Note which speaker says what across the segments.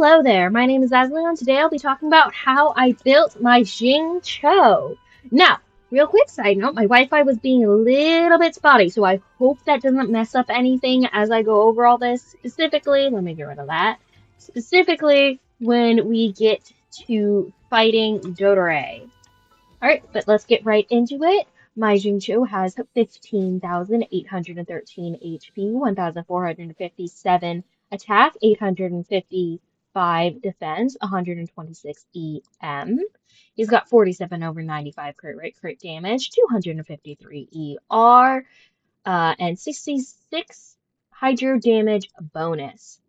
Speaker 1: Hello there, my name is Ashley, and today I'll be talking about how I built my Xingqi. Now, real quick side note, my Wi-Fi was being a little bit spotty, so I hope that doesn't mess up anything as I go over all this. Specifically, let me get rid of that. Specifically, when we get to fighting Dodore. Alright, but let's get right into it. My Xingqiu has 15,813 HP, 1,457 attack, 855 defense, 126 EM. He's got 47 over 95 crit rate, crit damage, 253 ER, and 66 hydro damage bonus.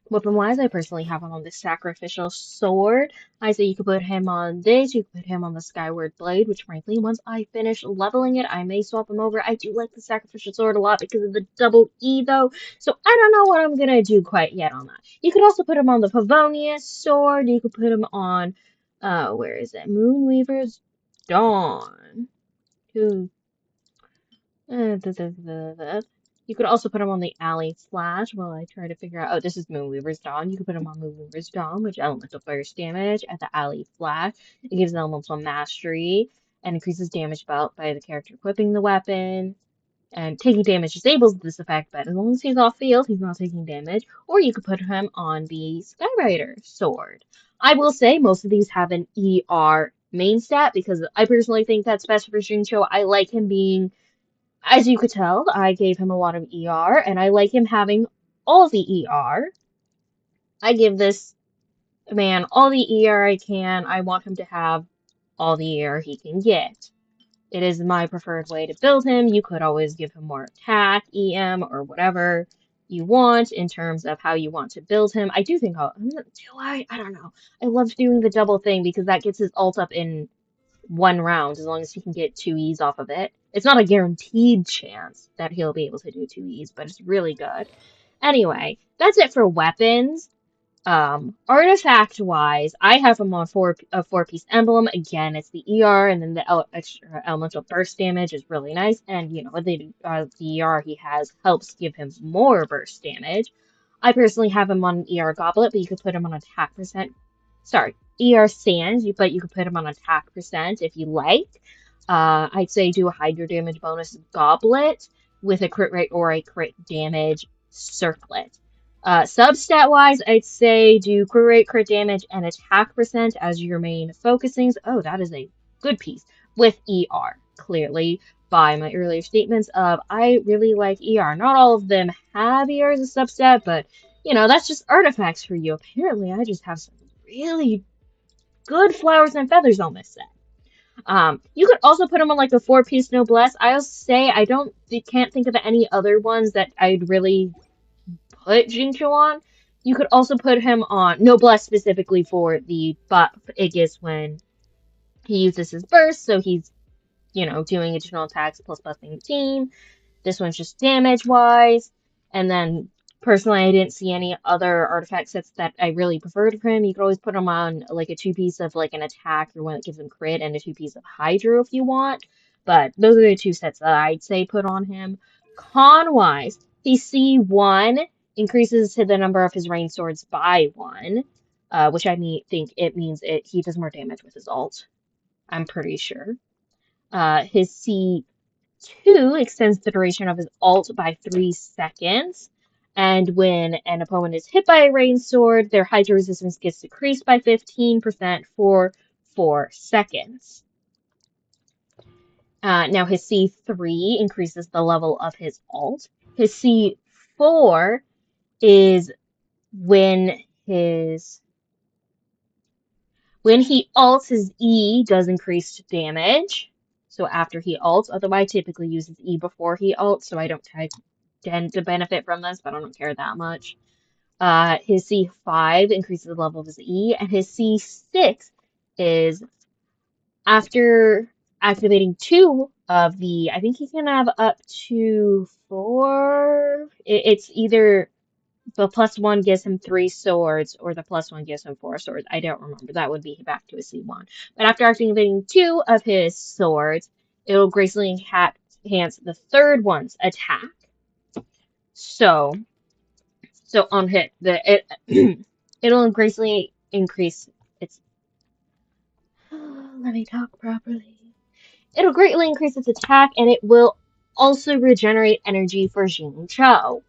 Speaker 1: Weapon-wise, I personally have him on the Sacrificial Sword. I say you could put him on this, you could put him on the Skyward Blade, which frankly, once I finish leveling it, I may swap him over. I do like the Sacrificial Sword a lot because of the double E, though, so I don't know what I'm gonna do quite yet on that. You could also put him on the Pavonia Sword, you could put him on, where is it? Moonweaver's Dawn. Who... You could also put him on the Alley Flash while I try to figure out. Oh, this is Moonweaver's Dawn. You could put him on Moonweaver's Dawn, which elemental burst damage at the Alley Flash. It gives elemental mastery and increases damage dealt by the character equipping the weapon. And taking damage disables this effect, but as long as he's off field, he's not taking damage. Or you could put him on the Skyrider Sword. I will say most of these have an ER main stat because I personally think that's best for Xingqiu. I like him being. As you could tell, I gave him a lot of ER, and I like him having all the ER. I give this man all the ER I can. I want him to have all the ER he can get. It is my preferred way to build him. You could always give him more attack, EM, or whatever you want in terms of how you want to build him. I do think I don't know. I love doing the double thing because that gets his ult up in one round as long as he can get 2Es off of it. It's not a guaranteed chance that he'll be able to do 2Es, but it's really good. Anyway, that's it for weapons. Artifact-wise, I have him on a four-piece emblem. Again, it's the ER, and then the extra elemental burst damage is really nice. And, you know, the ER he has helps give him more burst damage. I personally have him on an ER Goblet, but you could put him on attack percent. Sorry, ER Sands, but you could put him on attack percent if you like. I'd say do a hydro damage bonus Goblet with a crit rate or a crit damage circlet. Substat wise, I'd say do crit rate, crit damage, and attack percent as your main focusings. Oh, that is a good piece with ER. Clearly, by my earlier statements of I really like ER. Not all of them have ER as a substat, but you know, that's just artifacts for you. Apparently, I just have some really good flowers and feathers on this set. You could also put them on like a four-piece noblesse. I'll say I can't think of any other ones that I'd really put Xingqiu on. You could also put him on noblesse specifically for the buff it gets when he uses his burst, so he's, you know, doing additional attacks plus buffing the team. This one's just damage-wise, and then personally, I didn't see any other artifact sets that I really preferred for him. You could always put him on like a two-piece of like an attack or one that gives him crit and a two-piece of hydro if you want. But those are the two sets that I'd say put on him. Con-wise, he's C1, increases to the number of his rain swords by 1, which I think it means he does more damage with his ult. I'm pretty sure. His C2 extends the duration of his ult by 3 seconds. And when an opponent is hit by a rain sword, their hydro resistance gets decreased by 15% for 4 seconds. Now his C3 increases the level of his ult. His C4 is when he ults, his E does increased damage. So after he ults, otherwise typically uses E before he ults, so I don't tend to benefit from this, but I don't care that much. His C5 increases the level of his E, and his C6 is after activating 2 of the, I think he can have up to 4. It's either the +1 gives him 3 swords, or the +1 gives him 4 swords. I don't remember. That would be back to a C1. But after activating 2 of his swords, it will gracefully enhance the third one's attack. So on hit, it It'll greatly increase its. Let me talk properly. It'll greatly increase its attack, and it will also regenerate energy for Xingqiu.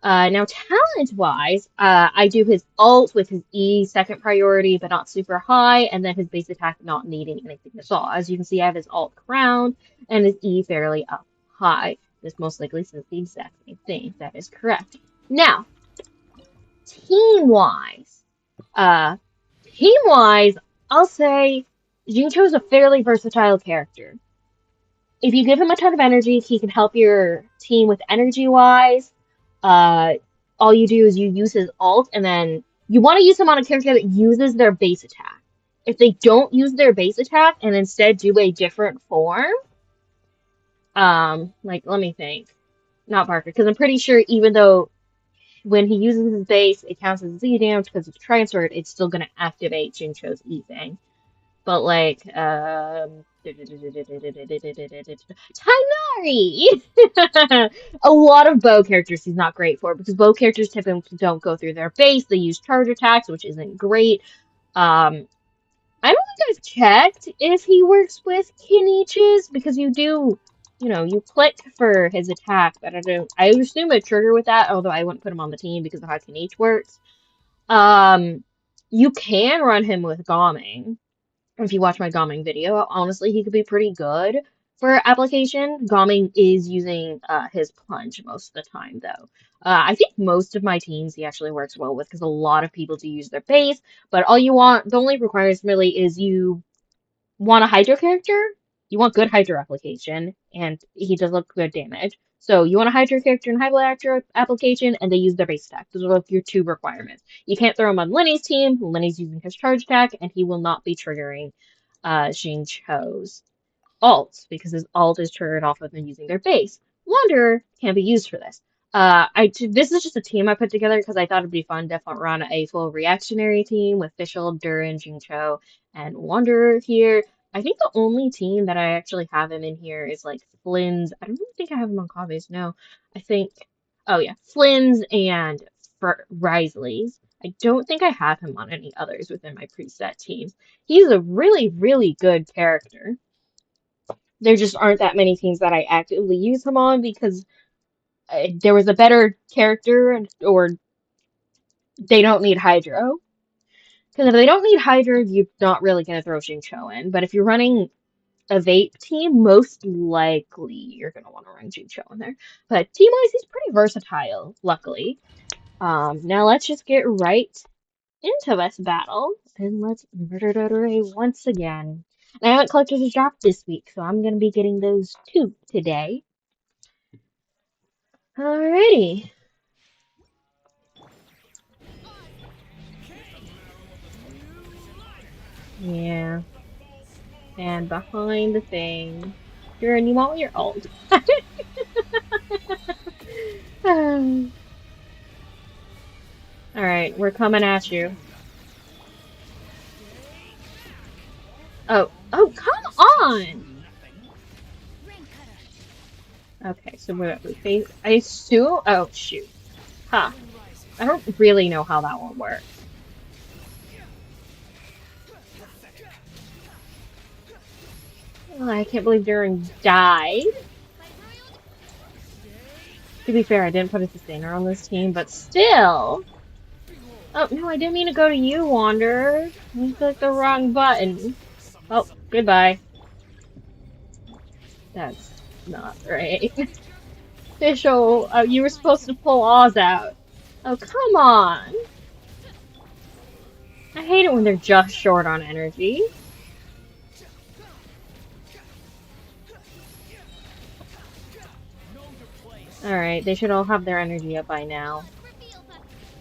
Speaker 1: Now, talent-wise, I do his ult with his E second priority, but not super high, and then his base attack not needing anything at all. As you can see, I have his ult crowned and his E fairly up high. This most likely says the exact same thing. That is correct. Now, team-wise, uh, team-wise, I'll say Xingqiu is a fairly versatile character. If you give him a ton of energy, he can help your team with energy-wise. Uh, all you do is you use his ult, and then you want to use him on a character that uses their base attack. If they don't use their base attack and instead do a different form, like let me think, not Parker, because I'm pretty sure even though when he uses his base, it counts as Z damage because it's transferred, it's still going to activate Xingqiu's E thing. But like, Tighnari! A lot of bow characters he's not great for because bow characters typically don't go through their base. They use charge attacks, which isn't great. I don't think I've checked if he works with Kiniches because you do, you click for his attack, but I assume a trigger with that, although I wouldn't put him on the team because of how Kinich works. You can run him with Gomming. If you watch my Gomming video, honestly, he could be pretty good for application. Gomming is using his plunge most of the time, though. I think most of my teams he actually works well with because a lot of people do use their base. But the only requirement really is you want a Hydro character, you want good Hydro application, and he does look good damage. So you want a Hydro character and Hydro application, and they use their base attack. Those are like your two requirements. You can't throw him on Lenny's team. Lenny's using his charge attack, and he will not be triggering Xingqiu's ult because his ult is triggered off of them using their base. Wanderer can be used for this. This is just a team I put together because I thought it'd be fun to run a full reactionary team with Fischl, Durin, Xingqiu, and Wanderer here. I think the only team that I actually have him in here is like Flynn's. I don't really think I have him on Kave's. No, I think. Oh yeah, Flynn's and Risley's. I don't think I have him on any others within my preset teams. He's a really, really good character. There just aren't that many teams that I actively use him on because there was a better character or they don't need Hydro. Because if they don't need Hydro, you're not really going to throw Xingqiu in. But if you're running a Vape team, most likely you're going to want to run Xingqiu in there. But team-wise, he's pretty versatile, luckily. Now let's just get right into this battle. And let's murder once again. And I haven't collected his drop this week, so I'm going to be getting those two today. Alrighty. Yeah. And behind the thing. Durin, you want your ult? Alright, we're coming at you. Oh, come on! Okay, so we I assume. Oh, shoot. Huh. I don't really know how that one works. Oh, I can't believe Durin died. To be fair, I didn't put a sustainer on this team, but still. Oh, no, I didn't mean to go to you, Wanderer. I clicked the wrong button. Oh, goodbye. That's not right. Fischl, you were supposed to pull Oz out. Oh, come on. I hate it when they're just short on energy. Alright, they should all have their energy up by now.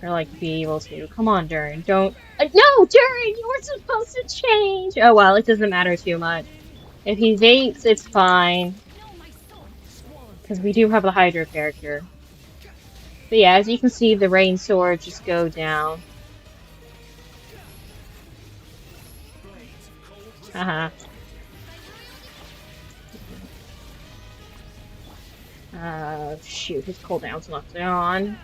Speaker 1: Or, like, be able to. Come on, Durin, don't... no, Durin, you were supposed to change! Oh, well, it doesn't matter too much. If he vapes, it's fine. Because we do have a Hydro character. But yeah, as you can see, the Rain Sword just go down. Haha. Shoot, his cooldown's not on.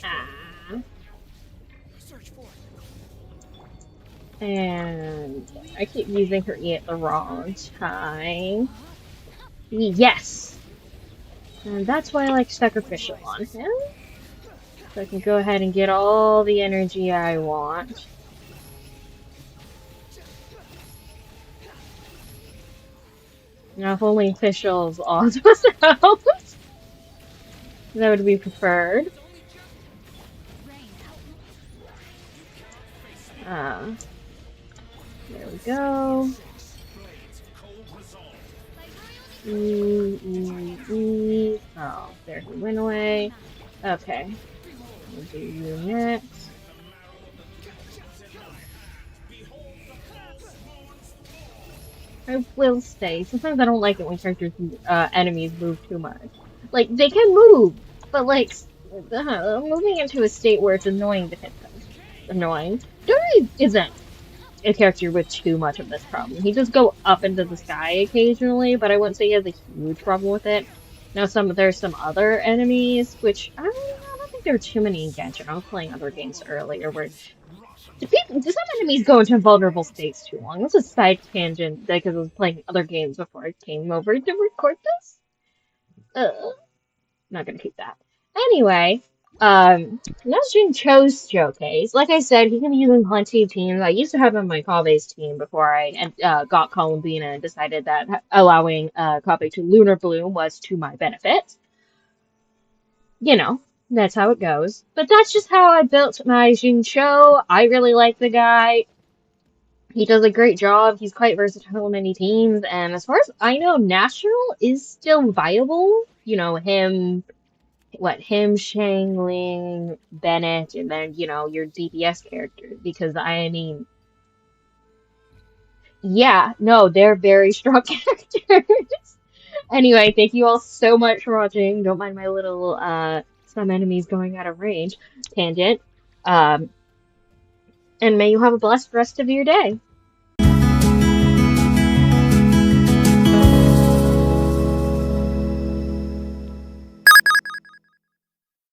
Speaker 1: Ah. And I keep using her E at the wrong time. Yes! And that's why I like Sacrificial on him. So I can go ahead and get all the energy I want. Now, if only Official's odds was out, that would be preferred. There we go. Oh, there he went away. Okay. We'll do you next. I will say, sometimes I don't like it when characters, enemies move too much. Like, they can move, but like, moving into a state where it's annoying to hit them. Annoying. Dory isn't a character with too much of this problem. He does go up into the sky occasionally, but I wouldn't say he has a huge problem with it. Now, there's some other enemies, which I don't think there are too many in Genshin. I was playing other games earlier where some enemies go into vulnerable states too long. That's a side tangent because I was playing other games before I came over to record this. Not gonna keep that. Anyway, that's Jincho's showcase. Like I said, he can be using plenty of teams. I used to have him on my call-based team before I got Columbina and decided that allowing Kabe to Lunar Bloom was to my benefit. You know, that's how it goes. But that's just how I built my Jincho. I really like the guy. He does a great job. He's quite versatile in many teams. And as far as I know, National is still viable. You know, him, Shangling, Bennett, and then, your DPS character. Because, I mean, yeah, no, they're very strong characters. Anyway, thank you all so much for watching. Don't mind my little, some enemies going out of range tangent. And may you have a blessed rest of your day.